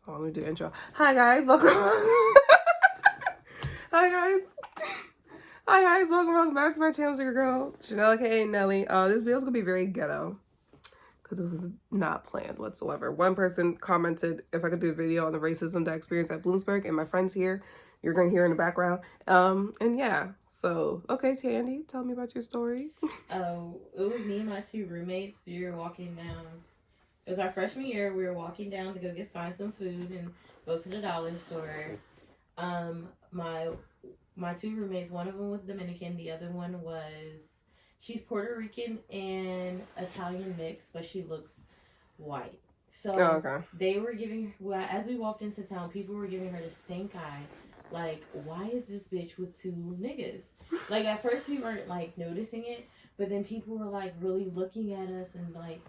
Oh, let me do the intro. Hi guys, welcome. Hi guys, welcome back to my channel. It's your girl Chanel, aka Nelly. This video is gonna be very ghetto because this is not planned whatsoever. One person commented if I could do a video on the racism that I experienced at Bloomsburg, and my friends here, you're gonna hear in the background. And yeah, so okay, Tandy, tell me about your story. Oh, it was me and my two roommates. We were walking down. It was our freshman year. We were walking down to go find some food and go to the dollar store. My two roommates, one of them was Dominican, the other one she's Puerto Rican and Italian mix, but she looks white. So They were as we walked into town, people were giving her the stink eye. Like, why is this bitch with two niggas? Like, at first we weren't, like, noticing it, but then people were, like, really looking at us and, like,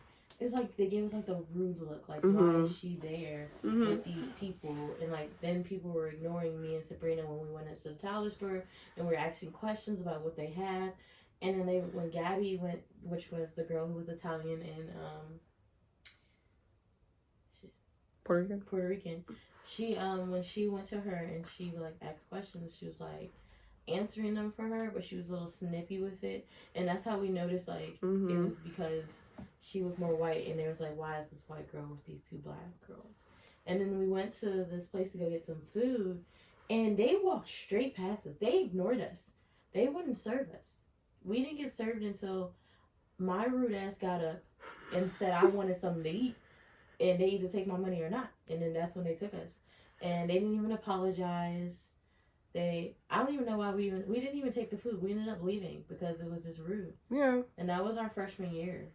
it's like they gave us, like, the rude look. Like, why is she there with these people? And, like, then people were ignoring me and Sabrina when we went into the dollar store and we were asking questions about what they had. And then when Gabby went, which was the girl who was Italian and, Puerto Rican. She when she went to her and she like asked questions, she was like answering them for her, but she was a little snippy with it, and that's how we noticed like it was because she looked more white, and there was like, why is this white girl with these two black girls? And then we went to this place to go get some food, and they walked straight past us. They ignored us. They wouldn't serve us. We didn't get served until my rude ass got up and said I wanted something to eat. And they either take my money or not. And then that's when they took us. And they didn't even apologize. I don't even know why we didn't even take the food. We ended up leaving because it was just rude. Yeah. And that was our freshman year.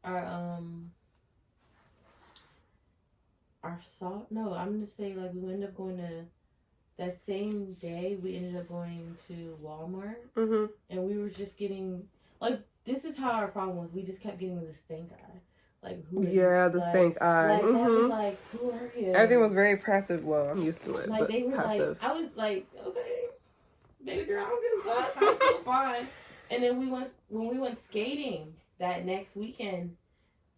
I'm gonna say like we ended up going to that same day we ended up going to Walmart. And we were just getting like, this is how our problem was. We just kept getting the stink eye. Like, the stink eye. Like, that was like, who are you? Everything was very passive. Well, I'm used to it. Like, but they were passive. like, I was like, okay, baby girl, I don't give a fuck. I'm still fine. And then when we went skating that next weekend,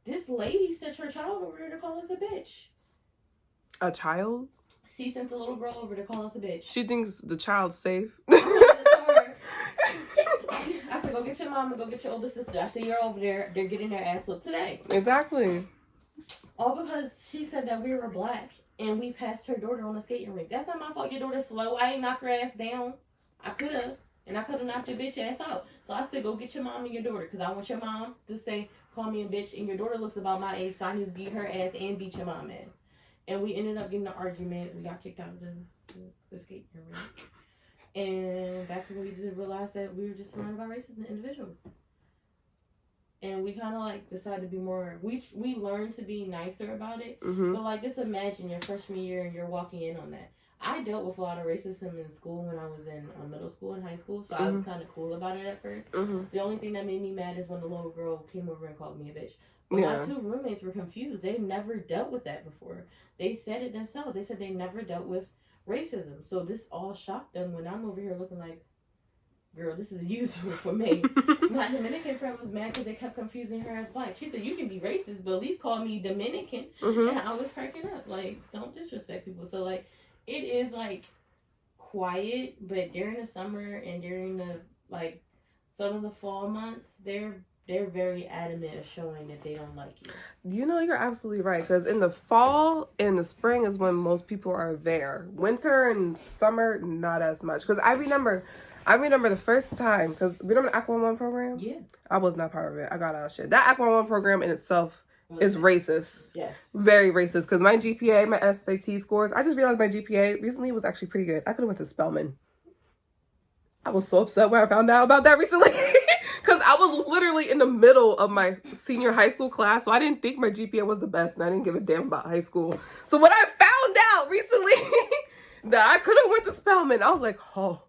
this lady sent her child over there to call us a bitch. A child? She sent the little girl over to call us a bitch. She thinks the child's safe. I said, go get your mom and go get your older sister. I said, you're over there. They're getting their ass whooped today. Exactly. All because she said that we were black and we passed her daughter on the skating rink. That's not my fault. Your daughter's slow. I ain't knock her ass down. I could have. And I could have knocked your bitch ass out. So I said, go get your mom and your daughter. Because I want your mom to say, call me a bitch. And your daughter looks about my age. So I need to beat her ass and beat your mom ass. And we ended up getting an argument. We got kicked out of the skating rink. And that's when we just realized that we were just surrounded by racist individuals. And we kind of like decided to be more, we learned to be nicer about it. But like, just imagine your freshman year and you're walking in on that. I dealt with a lot of racism in school when I was in middle school and high school. So I was kind of cool about it at first. The only thing that made me mad is when the little girl came over and called me a bitch. But my two roommates were confused. They've never dealt with that before. They said it themselves. They said they never dealt with racism. So this all shocked them when I'm over here looking like, girl, this is useful for me. My Dominican friend was mad because they kept confusing her as black. She said, you can be racist, but at least call me Dominican. And I was cracking up. Like, don't disrespect people. So, like, it is, like, quiet, but during the summer and during the, like, some of the fall months, they're very adamant of showing that they don't like you. You know, you're absolutely right. Because in the fall and the spring is when most people are there. Winter and summer, not as much. Because I remember the first time, because remember the Aqua 1 program? Yeah. I was not part of it. I got out of shit. That Aqua 1 program in itself is racist. Yes. Very racist. Because my GPA, my SAT scores, I just realized my GPA recently was actually pretty good. I could have went to Spelman. I was so upset when I found out about that recently. Because I was literally in the middle of my senior high school class, so I didn't think my GPA was the best, and I didn't give a damn about high school. So when I found out recently that I could have went to Spelman, I was like, oh,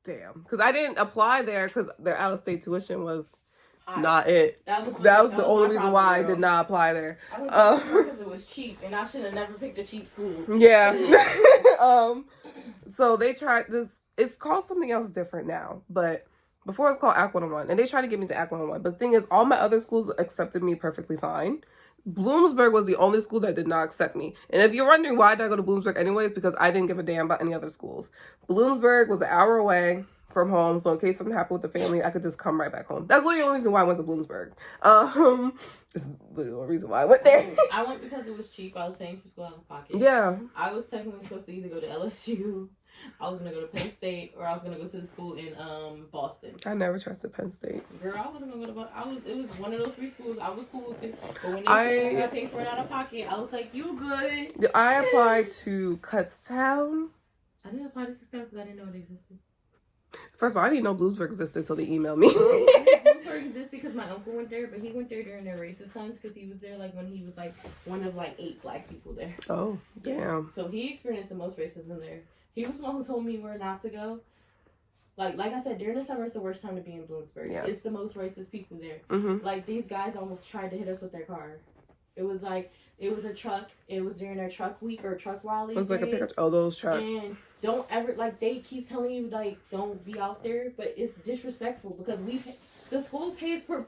damn. Because I didn't apply there because their out-of-state tuition was not it. That was the only reason why I did not apply there. I went to because it was cheap, and I should have never picked a cheap school. Yeah. So they tried this. It's called something else different now, but before it's called Aqua 1, and they tried to get me to Aqua 1. But the thing is, all my other schools accepted me perfectly fine. Bloomsburg was the only school that did not accept me. And if you're wondering why did I go to Bloomsburg anyways, because I didn't give a damn about any other schools. Bloomsburg was an hour away from home, so in case something happened with the family, I could just come right back home. That's literally the only reason why I went to Bloomsburg. This is literally the only reason why I went there. I went because it was cheap. I was paying for school out of pocket. Yeah. I was technically supposed to either go to LSU, I was gonna go to Penn State, or I was gonna go to the school in Boston. I never trusted Penn State. Girl, I wasn't gonna go to Boston. It was one of those 3 schools. I was cool with it, but when they said I paid for it out of pocket, I was like, "You good?" I applied to Kutztown. I didn't apply to Kutztown because I didn't know it existed. First of all, I didn't know Bloomsburg existed until they emailed me. Bloomsburg existed because my uncle went there, but he went there during their racist times because he was there like when he was like one of like 8 black people there. Oh, damn. So he experienced the most racism there. He was the one who told me where not to go. Like I said, during the summer is the worst time to be in Bloomsburg. Yeah. It's the most racist people there. Mm-hmm. Like, these guys almost tried to hit us with their car. It was a truck. It was during their truck week or truck rally. It was like a pickup. Oh, those trucks. And don't ever, like, they keep telling you, like, don't be out there. But it's disrespectful because the school pays for...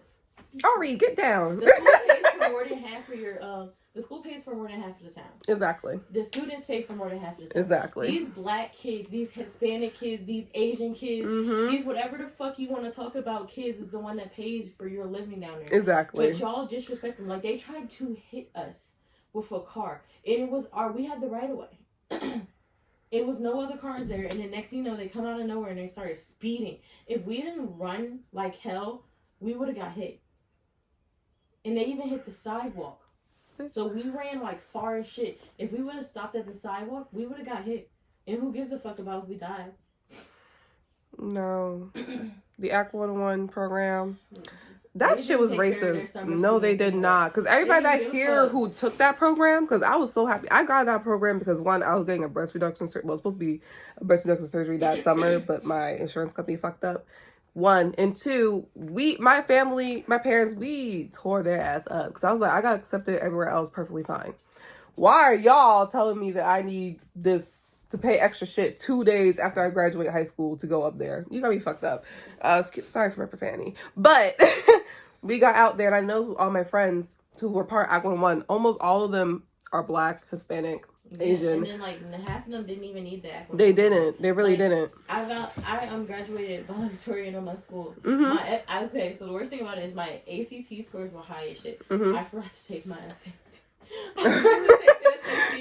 Ari, get down. The school pays for more than half of your... The school pays for more than half of the town. Exactly. The students pay for more than half of the town. Exactly. These black kids, these Hispanic kids, these Asian kids, these whatever the fuck you want to talk about kids is the one that pays for your living down there. Exactly. But y'all disrespect them. Like, they tried to hit us with a car. And it was we had the right of way. It was no other cars there. And the next thing you know, they come out of nowhere and they started speeding. If we didn't run like hell, we would have got hit. And they even hit the sidewalk. So we ran like far as shit. If we would have stopped at the sidewalk, we would have got hit. And who gives a fuck about if we died? No. The Act 101 program. That shit was racist. No, they did not. Because everybody that here who took that program, because I was so happy. I got that program because, one, I was getting a breast reduction surgery. Well, it was supposed to be a breast reduction surgery that summer, but my insurance company fucked up. 1. And 2, my parents, we tore their ass up. Because I was like, I got accepted everywhere else perfectly fine. Why are y'all telling me that I need this to pay extra shit 2 days after I graduate high school to go up there? You got me fucked up. Sorry for Ripper Fanny. But we got out there, and I know all my friends who were part of Act 101, almost all of them are black, Hispanic, Asian. And then, like, half of them didn't even need that. They didn't. They really didn't. I graduated valedictorian in my school. Mm-hmm. Okay, so the worst thing about it is my ACT scores were high as shit. Mm-hmm. I forgot to take my SAT. I forgot to take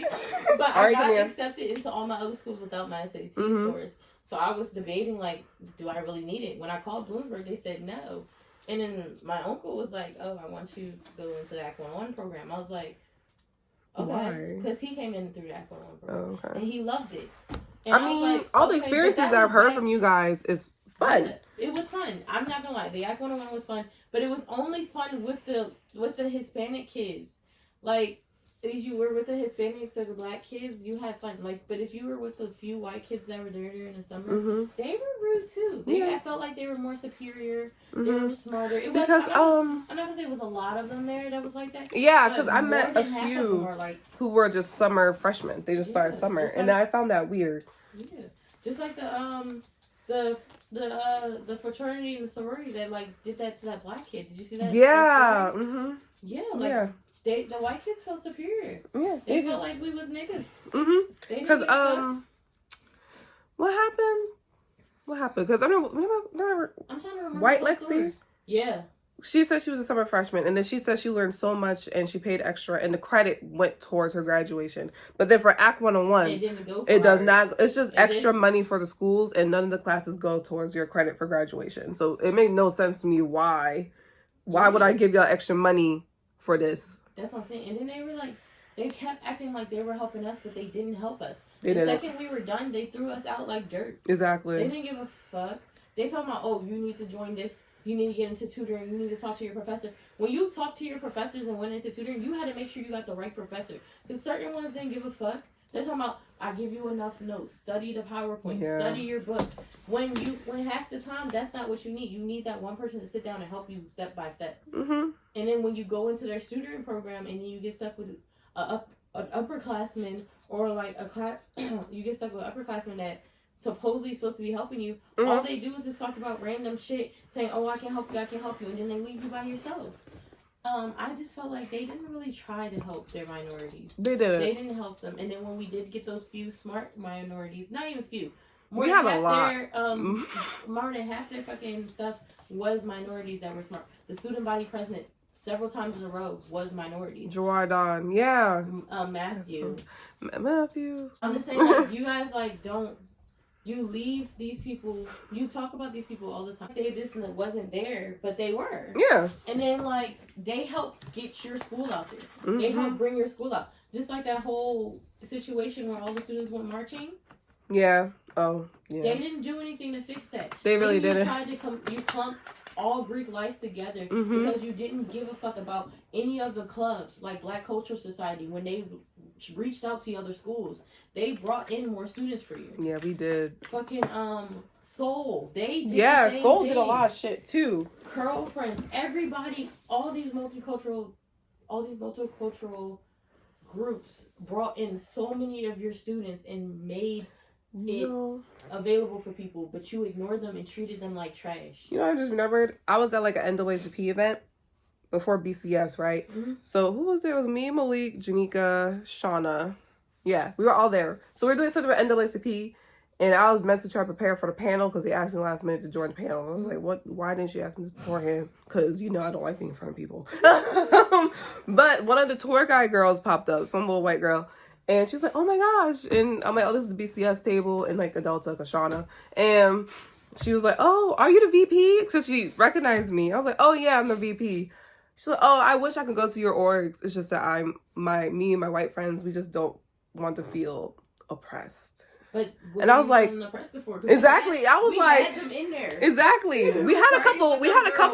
the SAT. But I got accepted into all my other schools without my SAT scores. So I was debating, like, do I really need it? When I called Bloomsburg, they said no. And then my uncle was like, oh, I want you to go into the Act 101 program. I was like, okay, because he came in through that program, okay, and he loved it. And I mean, like, all the experiences that I've heard from you guys is fun. It was fun. I'm not gonna lie, the Act 101 was fun, but it was only fun with the Hispanic kids. Like, if you were with the Hispanics or the black kids, you had fun. Like, but if you were with the few white kids that were there during the summer, they were rude too. I felt like they were more superior. They were smarter. I'm not gonna say it was a lot of them there that was like that. Yeah, because I met a few who were just summer freshmen. They just started summer, and I found that weird. Yeah, just like the fraternity and the sorority that like did that to that black kid. Did you see that? Yeah. Yeah. The white kids felt superior. Yeah. They felt like we was niggas. Because what happened? What happened? Because I remember I'm trying to remember. White Lexi. Yeah. She said she was a summer freshman, and then she said she learned so much, and she paid extra, and the credit went towards her graduation. But then for Act 101, it does not. It's just extra money for the schools, and none of the classes go towards your credit for graduation. So it made no sense to me why would I give y'all extra money for this? That's what I'm saying. And then they were like, they kept acting like they were helping us, but they didn't help us. The second we were done, they threw us out like dirt. Exactly. They didn't give a fuck. They talking about, oh, you need to join this. You need to get into tutoring. You need to talk to your professor. When you talked to your professors and went into tutoring, you had to make sure you got the right professor. Because certain ones didn't give a fuck. They're talking about, I give you enough notes. Study the PowerPoint. Yeah. Study your book. When half the time, that's not what you need. You need that one person to sit down and help you step by step. And then when you go into their tutoring program and then you get stuck with an upperclassman or like a class, you get stuck with an upperclassman that supposedly supposed to be helping you. All they do is just talk about random shit, saying, oh, I can help you, and then they leave you by yourself. I just felt like they didn't really try to help their minorities. They didn't. They didn't help them. And then when we did get those few smart minorities, not even few, We had a lot. More than half their fucking stuff was minorities that were smart. The student body president several times in a row was minorities. Jordan, yeah. Matthew. Matthew. I'm just saying, like, you guys, like, don't. You leave these people, you talk about these people all the time. They just wasn't there, but they were. Yeah. And then, like, they helped get your school out there. Mm-hmm. They helped bring your school out. Just like that whole situation where all the students went marching. Yeah. Oh, yeah. They didn't do anything to fix that. They really didn't. You tried to you clumped all Greek lives together because you didn't give a fuck about any of the clubs, like Black Cultural Society, when they reached out to other schools. They brought in more students for you. Yeah, we did. Fucking Soul. They did yeah, the same Soul thing. did a lot of shit too. Curl Friends, everybody, all these multicultural groups brought in so many of your students and made it available for people, but you ignored them and treated them like trash. You know, I just remembered I was at like an NAACP event before BCS, right? So who was there? It was me, Malik, Janika, Shauna. Yeah, we were all there. So we were doing something about NAACP, and I was meant to try to prepare for the panel because they asked me last minute to join the panel. I was like, "What? Why didn't you ask me this beforehand?" Because you know I don't like being in front of people. But one of the tour guide girls popped up, some little white girl. And she's like, "Oh my gosh." And I'm like, "Oh, this is the BCS table." And like Adelta, Kashana. And she was like, "Oh, are you the VP?" So she recognized me. I was like, "Oh yeah, I'm the VP." She's like, "Oh, I wish I could go to your orgs. It's just that me and my white friends, we just don't want to feel oppressed." But and I was like, exactly. I was we like, had them in there. Exactly. We had a couple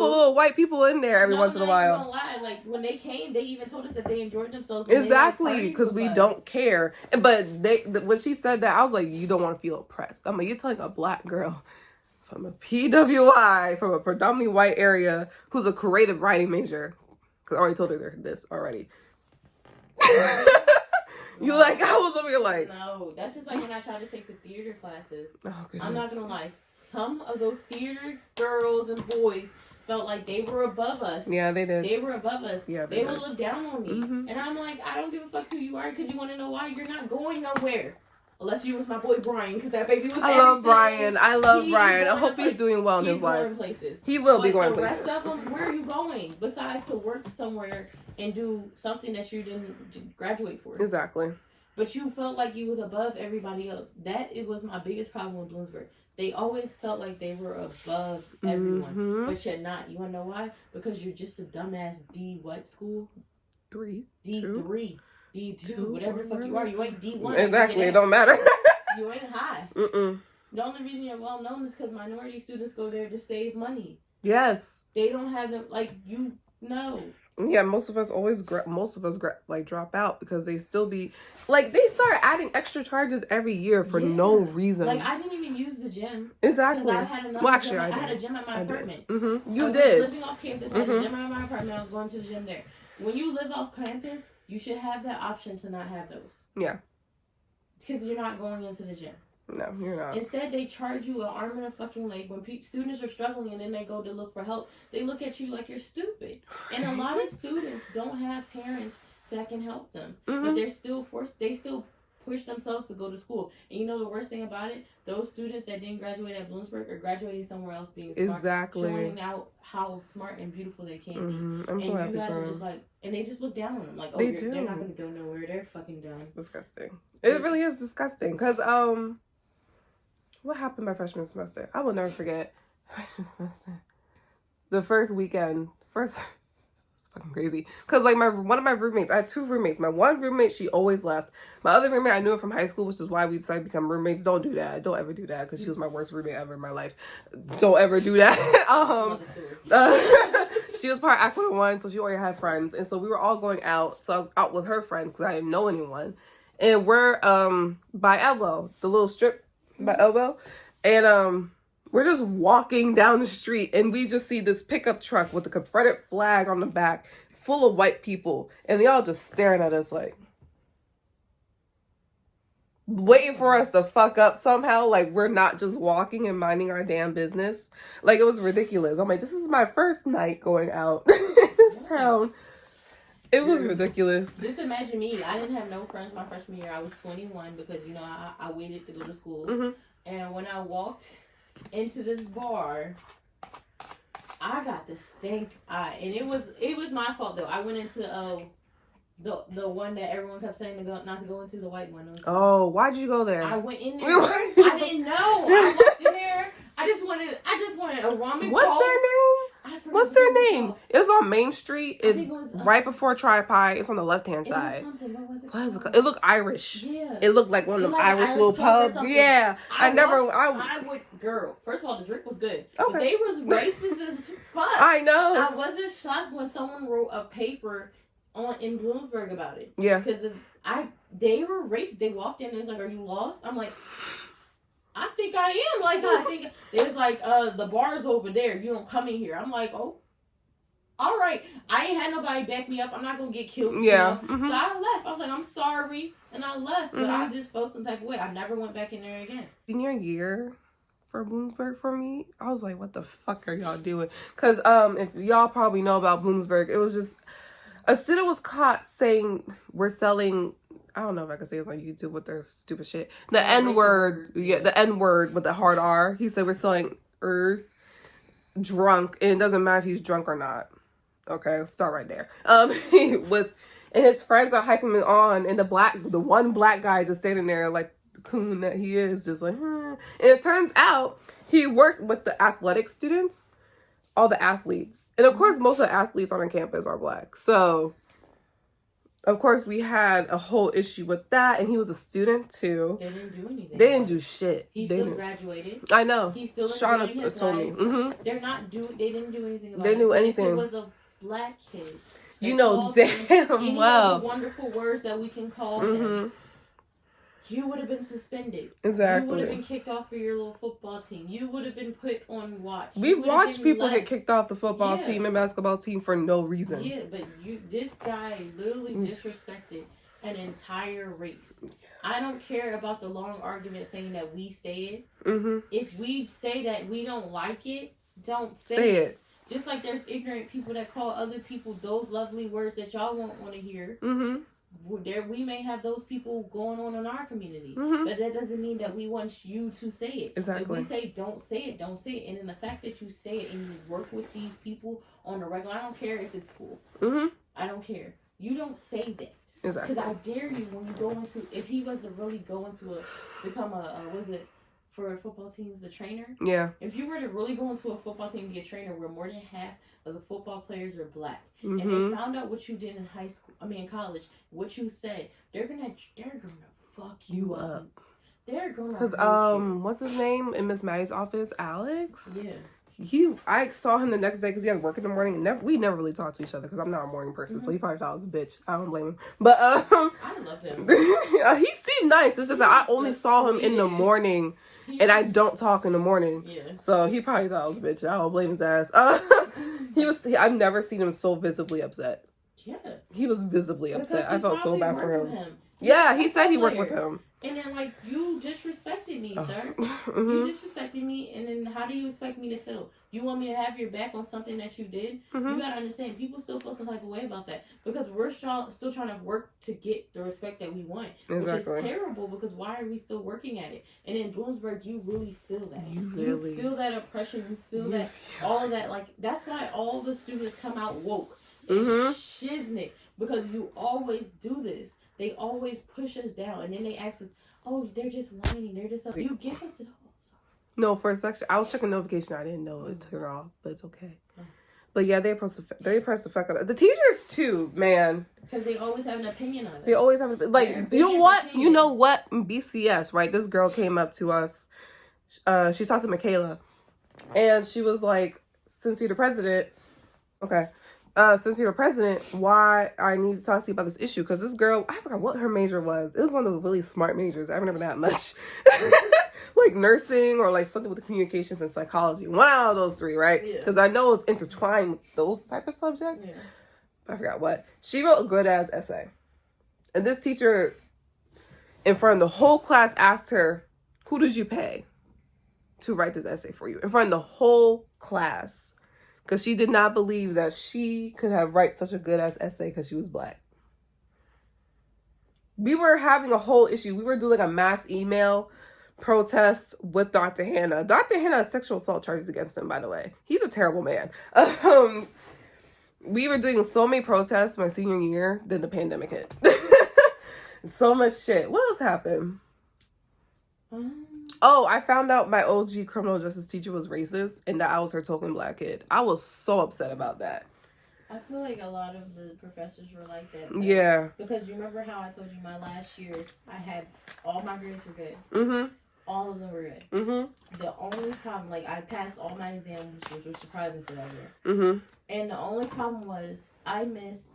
little white people in there every once in a while. Don't lie. Like when they came, they even told us that they enjoyed themselves. Exactly, because we don't care. But when she said that, I was like, you don't want to feel oppressed. I'm like, you're telling a Black girl from a PWI, from a predominantly white area, who's a creative writing major. Because I already told her this already. You like, I was over here like. No, that's just like when I tried to take the theater classes. Oh, goodness. I'm not going to lie. Some of those theater girls and boys felt like they were above us. Yeah, they did. They were above us. Yeah, they would look down on me. And I'm like, I don't give a fuck who you are because you want to know why? You're not going nowhere. Unless you was my boy Brian, because that baby was I love Brian. I hope he's doing well in his life. Going places. He will be going places. places. The rest of them, where are you going? Besides to work somewhere and do something that you didn't graduate for. Exactly. But you felt like you was above everybody else. It was my biggest problem with Bloomsburg. They always felt like they were above everyone. But you're not. You want to know why? Because you're just a dumbass D what school? D3. D2. Whatever the fuck you are. You ain't D1. Exactly. It don't matter. You ain't high. The only reason you're well known is because minority students go there to save money. Yes. They don't have them, like, you know. Yeah, most of us drop out because they still be like they start adding extra charges every year for no reason. Like I didn't even use the gym. Exactly. I had I had a gym at my apartment. You did. Living off campus. I had a gym at my apartment. I was going to the gym there. When you live off campus, you should have that option to not have those. Yeah. Because you're not going into the gym. No, you're not. Instead, they charge you an arm and a fucking leg. When students are struggling and then they go to look for help, they look at you like you're stupid. And a lot of students don't have parents that can help them. But they're still forced. They still push themselves to go to school. And you know the worst thing about it? Those students that didn't graduate at Bloomsburg are graduating somewhere else being smart. Exactly. Showing out how smart and beautiful they can be. I'm so happy you guys for are them. just like, and they just look down on them. Like, oh, they're not going to go nowhere. They're fucking done. It's disgusting. It really is disgusting. Because, what happened my freshman semester? I will never forget freshman semester. The first weekend. It's fucking crazy. Because, like, one of my roommates, I had two roommates. My one roommate, she always left. My other roommate, I knew her from high school, which is why we decided to become roommates. Don't do that. Don't ever do that. Because she was my worst roommate ever in my life. Don't ever do that. She was part of Aqua One, so she already had friends. And so we were all going out. So I was out with her friends because I didn't know anyone. And we're by Elbow, the little strip by Elbow. And we're just walking down the street and we just see this pickup truck with a Confederate flag on the back full of white people. And they all just staring at us like, waiting for us to fuck up somehow. Like we're not just walking and minding our damn business. Like it was ridiculous. I'm like, this is my first night going out. This downtown. It was ridiculous. Just imagine me. I didn't have no friends my freshman year. I was 21 because, you know, I waited to go to school. Mm-hmm. And when I walked into this bar, I got the stink eye. And it was my fault, though. I went into the one that everyone kept saying not to go into, the white one. Oh, why'd you go there? I went in there. I didn't know. I walked in there. I just wanted a ramen. What's their name? What's their name? It was on Main Street. It's right before Tri-Pie. It's on the left-hand side. What was it called? It looked Irish. Yeah. It looked like one of them Irish little pubs. Yeah. I would, girl. First of all, the drink was good. Okay. But they was racist as fuck. I know. I wasn't shocked when someone wrote a paper in Bloomsburg about it. Yeah. Because they were racist. They walked in and was like, "Are you lost?" I'm like, I think I am. Like, I think there's like, the bar's over there. You don't come in here. I'm like, oh, all right. I ain't had nobody back me up. I'm not going to get killed. Yeah. Mm-hmm. So I left. I was like, I'm sorry. And I left. But I just felt some type of way. I never went back in there again. Senior year for Bloomsburg for me, I was like, what the fuck are y'all doing? Because if y'all probably know about Bloomsburg, it was just, a student was caught saying we're selling, I don't know if I can say this on YouTube with their stupid shit. The N-word. Yeah, the N-word with the hard R. He said we're selling drunk. And it doesn't matter if he's drunk or not. Okay, let's start right there. And his friends are hyping him on. And the one black guy just standing there like the coon that he is. Just like, And it turns out he worked with the athletic students. All the athletes. And of course, most of the athletes on the campus are black. So... of course, we had a whole issue with that, and he was a student too. They didn't do anything. They didn't do shit. He still graduated. I know. He's still Shauna enjoying his told life. me. Mm-hmm. They didn't do anything about it. They knew anything. If it was a black kid. You know damn well. The wonderful words that we can call him. You would have been suspended. Exactly. You would have been kicked off for your little football team. You would have been put on watch. We've watched people get kicked off the football team and basketball team for no reason. Yeah, but this guy literally disrespected an entire race. I don't care about the long argument saying that we say it. Mm-hmm. If we say that we don't like it, don't say it. Just like there's ignorant people that call other people those lovely words that y'all won't want to hear. Mm-hmm. We may have those people going on in our community, but that doesn't mean that we want you to say it. Exactly. If we say don't say it, don't say it. And then the fact that you say it and you work with these people on the regular, I don't care if it's school. I don't care. You don't say that. Exactly. Because I dare you when you go into, if he was to really go into become for football teams, a trainer? Yeah. If you were to really go into a football team and be a trainer where more than half of the football players are black, and they found out what you did in college, what you said, they're gonna fuck you up. They're gonna. Because what's his name in Miss Maddie's office? Alex. Yeah. I saw him the next day because he had work in the morning, and we never really talked to each other because I'm not a morning person, so he probably thought I was a bitch. I don't blame him, but I loved him. He seemed nice. It's just that I only saw him in the morning. And I don't talk in the morning. Yeah. So he probably thought I was a bitch. I don't blame his ass. I've never seen him so visibly upset. Yeah. He was visibly upset. I felt so bad for him. Yeah, he said he worked with him. And then, like, you disrespected me, sir. You disrespected me, and then how do you expect me to feel? You want me to have your back on something that you did? You gotta understand, people still feel some type of way about that. Because we're still trying to work to get the respect that we want. Exactly. Which is terrible, because why are we still working at it? And in Bloomsburg, you really feel that. You feel that oppression. You feel that, all of that. Like, that's why all the students come out woke. It's shiznit. Because you always do this. They always push us down, and then they ask us, "Oh, they're just whining. They're just you give us it all." No, for a section, I was checking notification. I didn't know it turned off, but it's okay. But yeah, they press the fuck out of the teachers too, man. Because they always have an opinion on it. They always have you know what? Opinion. You know what? BCS, right? This girl came up to us. She talked to Michaela, and she was like, "Since you're the president, okay." Since you're the president, why I need to talk to you about this issue. Because this girl, I forgot what her major was. It was one of those really smart majors. I've never that much. Like nursing or like something with the communications and psychology. One out of those three, right? Because I know it's intertwined with those type of subjects. Yeah. I forgot what. She wrote a good ass essay. And this teacher, in front of the whole class, asked her, "Who did you pay to write this essay for you?" In front of the whole class. Because she did not believe that she could have write such a good ass essay because she was black. We were having a whole issue. We were doing a mass email protest with Dr. Hannah. Dr. Hannah has sexual assault charges against him, by the way. He's a terrible man. We were doing so many protests my senior year, then the pandemic hit. So much shit. What else happened? Oh, I found out my OG criminal justice teacher was racist and that I was her token black kid. I was so upset about that. I feel like a lot of the professors were like that. Yeah. Because you remember how I told you my last year, I had all my grades were good. Mm-hmm. All of them were good. Mm-hmm. The only problem, like, I passed all my exams, which was surprising for that year. Mm-hmm. And the only problem was I missed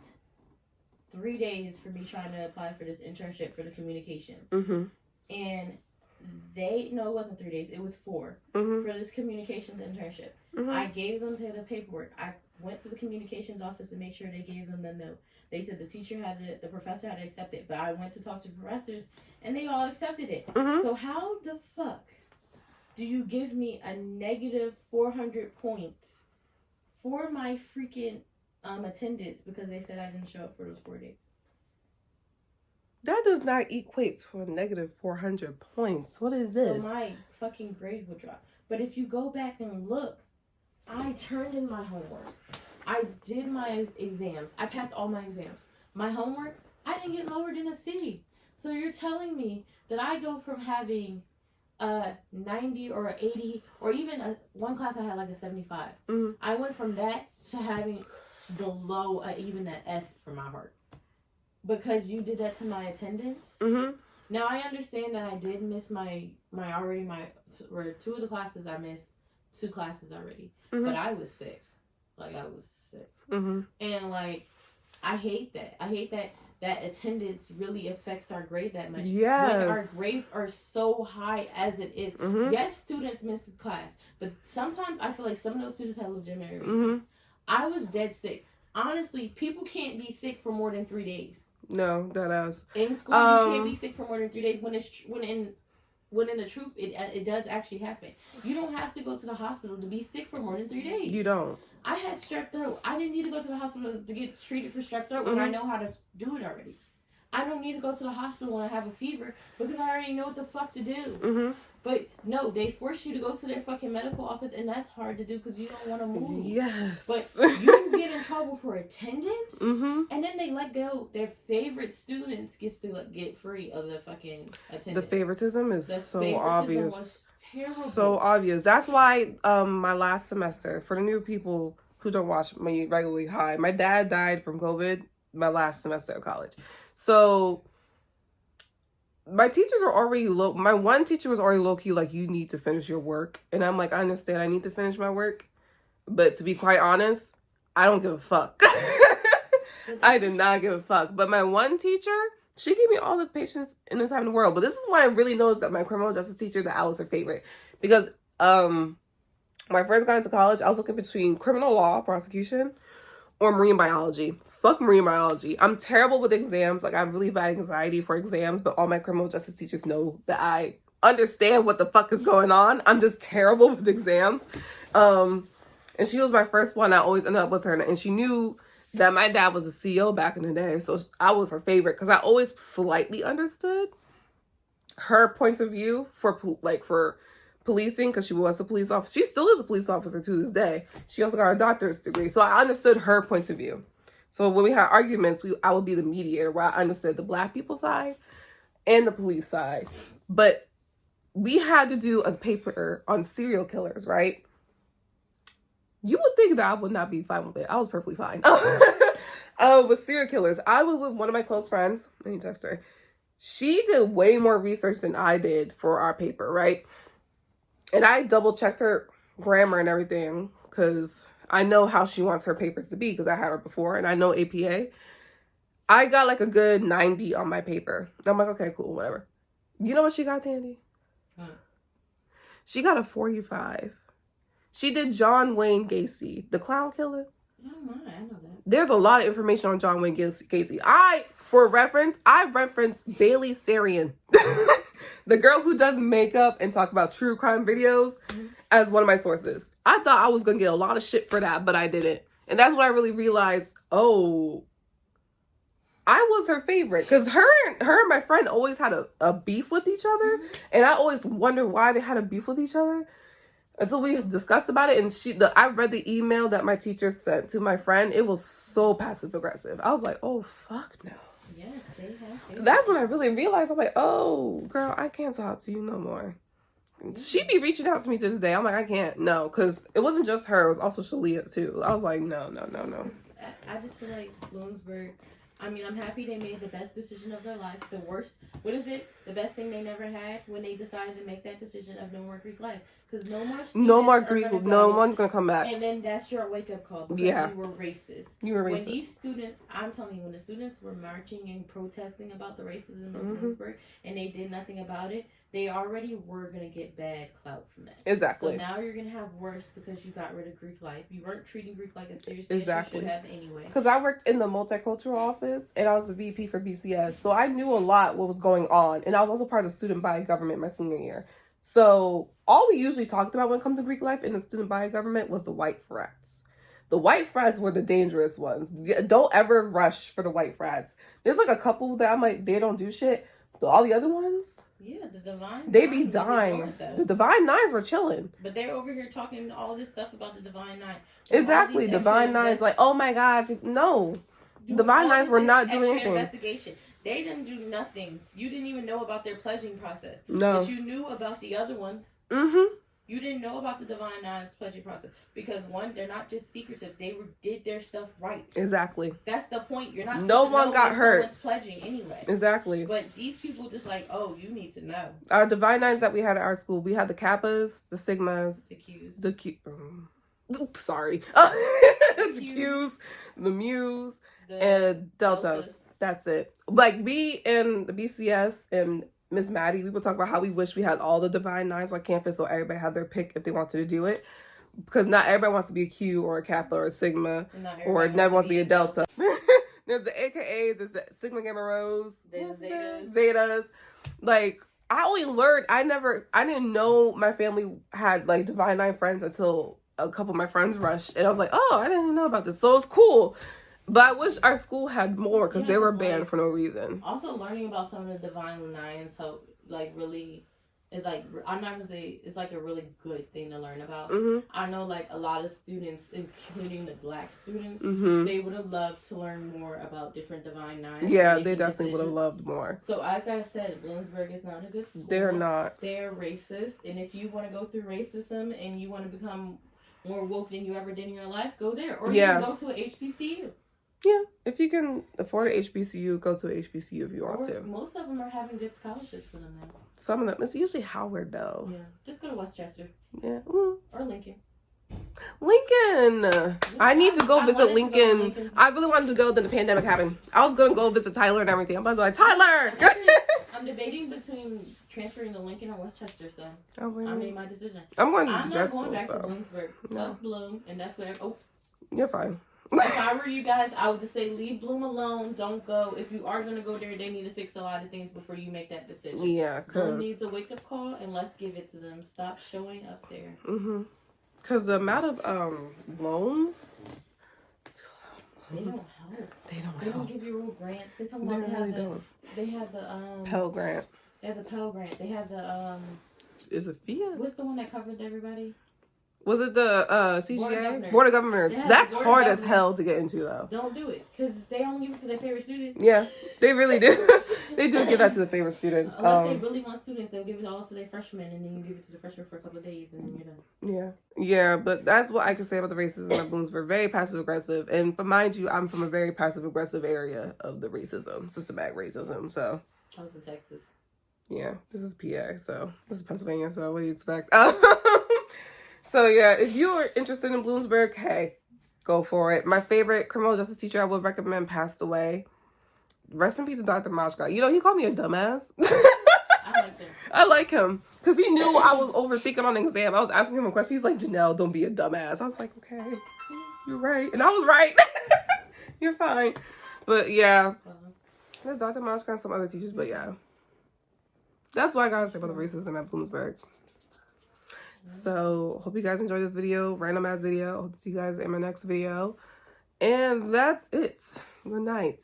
3 days for me trying to apply for this internship for the communications. Mm-hmm. And no, it wasn't 3 days, it was 4 Mm-hmm. for this communications internship. Mm-hmm. I gave them the paperwork. I went to the communications office to make sure they gave them the note. They said the professor had to accept it, but I went to talk to the professors and they all accepted it. Mm-hmm. So how the fuck do you give me a negative 400 points for my freaking attendance because they said I didn't show up for those 4 days? That does not equate to a negative 400 points. What is this? So my fucking grade would drop. But if you go back and look, I turned in my homework. I did my exams. I passed all my exams. My homework, I didn't get lower than a C. So you're telling me that I go from having a 90 or a 80 or even one class I had like a 75. Mm-hmm. I went from that to having below even an F for my heart. Because you did that to my attendance. Mm-hmm. Now I understand that I did miss my or 2 of the classes I missed 2 classes already. Mm-hmm. But I was sick. Like, I was sick. Mm-hmm. And, like, I hate that. I hate that attendance really affects our grade that much. Yes. When our grades are so high as it is. Mm-hmm. Yes, students miss class. But sometimes I feel like some of those students have legitimate reasons. Mm-hmm. I was dead sick. Honestly, people can't be sick for more than 3 days. No, that ass. In school, you can't be sick for more than 3 days. When in the truth, it does actually happen. You don't have to go to the hospital to be sick for more than 3 days. You don't. I had strep throat. I didn't need to go to the hospital to get treated for strep throat when I know how to do it already. I don't need to go to the hospital when I have a fever because I already know what the fuck to do. Mm-hmm. But no, they force you to go to their fucking medical office, and that's hard to do because you don't want to move. Yes. But you get in trouble for attendance, mm-hmm. and then they let go. Their favorite students gets to get free of the fucking attendance. The favoritism is so obvious. Was terrible. So obvious. That's why my last semester, for the new people who don't watch me regularly, my dad died from COVID my last semester of college. So my teachers are already my one teacher was already low-key like, you need to finish your work. And I'm like, I understand I need to finish my work. But to be quite honest, I don't give a fuck. I did not give a fuck. But my one teacher, she gave me all the patience in the time in the world. But this is why I really noticed that my criminal justice teacher, that I was her favorite. Because when I first got into college, I was looking between criminal law, prosecution, or marine biology. Fuck marine biology. I'm terrible with exams. Like, I have really bad anxiety for exams, but all my criminal justice teachers know that I understand what the fuck is going on. I'm just terrible with exams. And she was my first one. I always ended up with her, and she knew that my dad was a CEO back in the day, so I was her favorite because I always slightly understood her points of view for policing, because she was a police officer. She still is a police officer to this day. She also got a doctor's degree, so I understood her points of view. So when we had arguments, I would be the mediator, where I understood the black people side and the police side. But we had to do a paper on serial killers, right? You would think that I would not be fine with it. I was perfectly fine. With serial killers, I was with one of my close friends. Let me text her. She did way more research than I did for our paper, right? And I double-checked her grammar and everything because I know how she wants her papers to be because I had her before, and I know APA. I got like a good 90 on my paper. I'm like, okay, cool, whatever. You know what she got, Tandy? She got a 45. She did John Wayne Gacy, the clown killer. Oh my, I know that. There's a lot of information on John Wayne Gacy. I reference Bailey Sarian, the girl who does makeup and talk about true crime videos, as one of my sources. I thought I was going to get a lot of shit for that, but I didn't. And that's when I really realized, oh, I was her favorite. Because her and my friend always had a beef with each other. And I always wondered why they had a beef with each other. Until we discussed about it. And I read the email that my teacher sent to my friend. It was so passive aggressive. I was like, oh, fuck no. Yes, they have. That's when I really realized. I'm like, oh, girl, I can't talk to you no more. She be reaching out to me to this day. I'm like, I can't. No, because it wasn't just her. It was also Shalia, too. I was like, no. I just feel like Bloomsburg, I mean, I'm happy they made the best decision of their life. The worst, what is it? The best thing they never had when they decided to make that decision of no more Greek life. Because no more students no more Greek. No one's going to come back. And then that's your wake-up call because you were racist. You were racist. When these students, I'm telling you, when the students were marching and protesting about the racism in Bloomsburg and they did nothing about it, they already were going to get bad clout from that. Exactly. So now you're going to have worse because you got rid of Greek life. You weren't treating Greek life as seriously as you should have anyway. Because I worked in the multicultural office and I was a VP for BCS. So I knew a lot what was going on. And I was also part of the student body government my senior year. So all we usually talked about when it comes to Greek life in the student body government was the white frats. The white frats were the dangerous ones. Don't ever rush for the white frats. There's like a couple that I'm like, they don't do shit. But all the other ones, yeah, the Divine they be dying. The Divine Nines were chilling. But they're over here talking all this stuff about the Divine Nine. Exactly. Divine Nines, like, oh my gosh, no. Divine Nines were not doing anything. Investigation. They didn't do nothing. You didn't even know about their pledging process. No. But you knew about the other ones. Mm-hmm. You didn't know about the Divine Nine's pledging process. Because, one, they're not just secretive. They did their stuff right. Exactly. That's the point. You're not no one got hurt. Someone's pledging anyway. Exactly. But these people just like, oh, you need to know. Our Divine Nines that we had at our school, we had the Kappas, the Sigmas, the Qs. Sorry. The Qs, the Mu's, and Deltas. That's it. Like, we in the BCS and Miss Maddie, we would talk about how we wish we had all the Divine Nines on campus so everybody had their pick if they wanted to do it. Because not everybody wants to be a Q or a Kappa or a Sigma, or never wants to be a Delta. There's the AKAs, there's the Sigma Gamma Rose, Zetas. Like, I only learned, I didn't know my family had like Divine Nine friends until a couple of my friends rushed. And I was like, oh, I didn't even know about this. So it's cool. But I wish our school had more because they were banned for no reason. Also, learning about some of the Divine Nines help, like, really, is like, I'm not gonna say it's like a really good thing to learn about. I know, like, a lot of students, including the black students, they would have loved to learn more about different Divine Nines. Yeah, they definitely would have loved more. So, like I said, Bloomsburg is not a good school. They're not. They're racist, and if you want to go through racism and you want to become more woke than you ever did in your life, go there. Or you can go to an HBCU. Yeah, if you can afford an HBCU, go to an HBCU if you want to. Most of them are having good scholarships for them now. Some of them. It's usually Howard, though. Yeah. Just go to Westchester. Yeah. Or Lincoln. Lincoln! I need to go visit Lincoln. I really wanted to go, then the pandemic happened. I was going to go visit Tyler and everything. I'm about to be like, Tyler! I'm debating between transferring to Lincoln or Westchester, so I made my decision. I'm going to I'm Drexel, not going back to Bloomsburg. Fuck Bloom, and that's where... Oh. You're fine. If I were you guys, I would just say leave Bloom alone. Don't go. If you are going to go there, they need to fix a lot of things before you make that decision. Yeah, Bloom needs a wake-up call, and let's give it to them. Stop showing up there. Because the amount of loans... They don't help. They don't give you real grants. They talk about they have the Pell Grant. They have the Pell Grant. They have the Is it FIA? What's the one that covered everybody? Was it the CGA? Board of Governors. That's hard as hell to get into, though. Don't do it, because they only give it to their favorite students. Yeah, they really do. They do give that to the favorite students. Unless they really want students, they'll give it all to their freshmen, and then you give it to the freshmen for a couple of days, and then you're done. Yeah, but that's what I can say about the racism at Bloomsburg. Very passive-aggressive. And mind you, I'm from a very passive-aggressive area of the racism, systematic racism, so. I was in Texas. Yeah, this is PA, so. This is Pennsylvania, so what do you expect? So, yeah, if you're interested in Bloomsburg, hey, go for it. My favorite criminal justice teacher I would recommend passed away. Rest in peace to Dr. Mashka. You know, he called me a dumbass. I like him. I like him. Because he knew I was overthinking on an exam. I was asking him a question. He's like, Janelle, don't be a dumbass. I was like, okay, you're right. And I was right. You're fine. But, yeah. There's Dr. Mashka and some other teachers, but, yeah. That's what I got to say about the racism at Bloomsburg. So hope you guys enjoyed this video, random ass video. Hope to see you guys in my next video. And that's it. Good night.